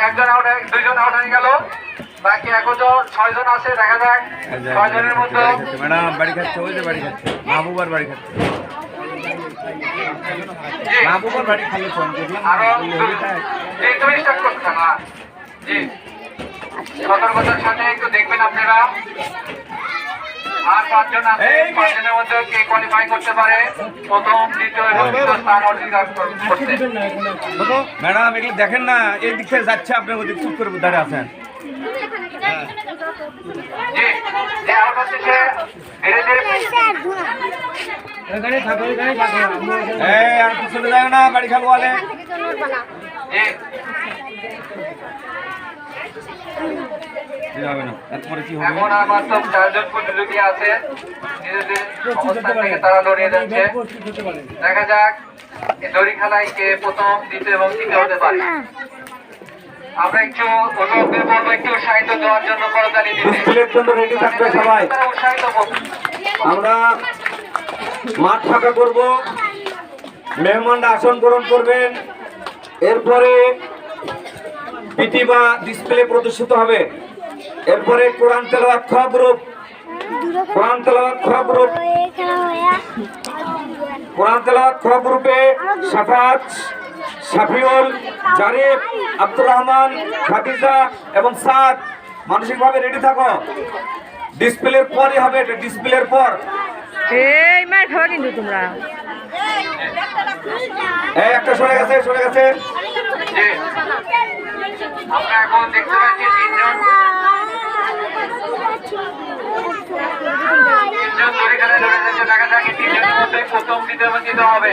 একজন আউট, দুইজন আউট হয়ে গেল, বাকি এখন তো 6 জন আছে। দেখা যাক 6 জনের মধ্যে ম্যাডাম বাড়ি খাচ্ছে, ওই যে বাড়ি খাচ্ছে, মাহবুবার বাড়ি খাচ্ছে, মাহবুবার বাড়ি খালি ফোন দেখলাম। আরো তুমি স্টার্ট করতে থাকো। জি, সতর্কতার সাথে একটু দেখবেন আপনারা। আর 5 জন আছে, 5 জনের মধ্যে কে কোয়ালিফাই করতে পারে প্রথম, দ্বিতীয় এবং তৃতীয় স্থান অধিকার করতে। ম্যাডাম এগুলো দেখেন না, এই দিক থেকে যাচ্ছে, আপনি ওদিক চুপ করে দাঁড়িয়ে আছেন। জি, যে আউট হচ্ছে সে ধীরে ধীরে আর কিছু যায় না, বাড়ি খাবো বলে। জি এখন আর মাত্র 4 জন প্রতিযোগী আছে, নিজেদের অবস্থান থেকে তারা লড়িয়ে যাচ্ছে। দেখা যাক এই দড়ি খেলায় কে প্রথম, দ্বিতীয় এবং তৃতীয় হতে পারে। আমরা একটু অভিভাবকদের বলবো একটু উৎসাহিত দেওয়ার জন্য করতালি দিতে। রেডি থাকবে সবাই। উৎসাহিত করবো। আমরা মাঠ ফাঁকা করব, মেহমানরা আসন গ্রহণ করবেন, এরপরে পিটি বা ডিসপ্লে প্রদর্শিত হবে। এরপরে কোরআন তেলাওয়াত খ গ্রুপ, কোরআন তেলাওয়াত খ গ্রুপ, কোরআন তেলাওয়াত খ গ্রুপে সাফাত, শাফিউল, জারিফ, আব্দুর রহমান, খাদিজা এবং সাদ। মানসিকভাবে রেডি থাকো, ডিসপ্লের পরই হবে, এটা ডিসপ্লের পর। এই মার খাওয়া কিন্তু তোমরা এই একটা সরে গেছে, সরে গেছে। আমরা এখন দেখতে পাচ্ছি 3 জন দড়ি খেলায় লড়ে যাচ্ছে। দেখা যাক এই 3 জনের মধ্যে প্রথম, দ্বিতীয় এবং তৃতীয় হবে।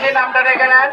এই নামটা রেখে নেন।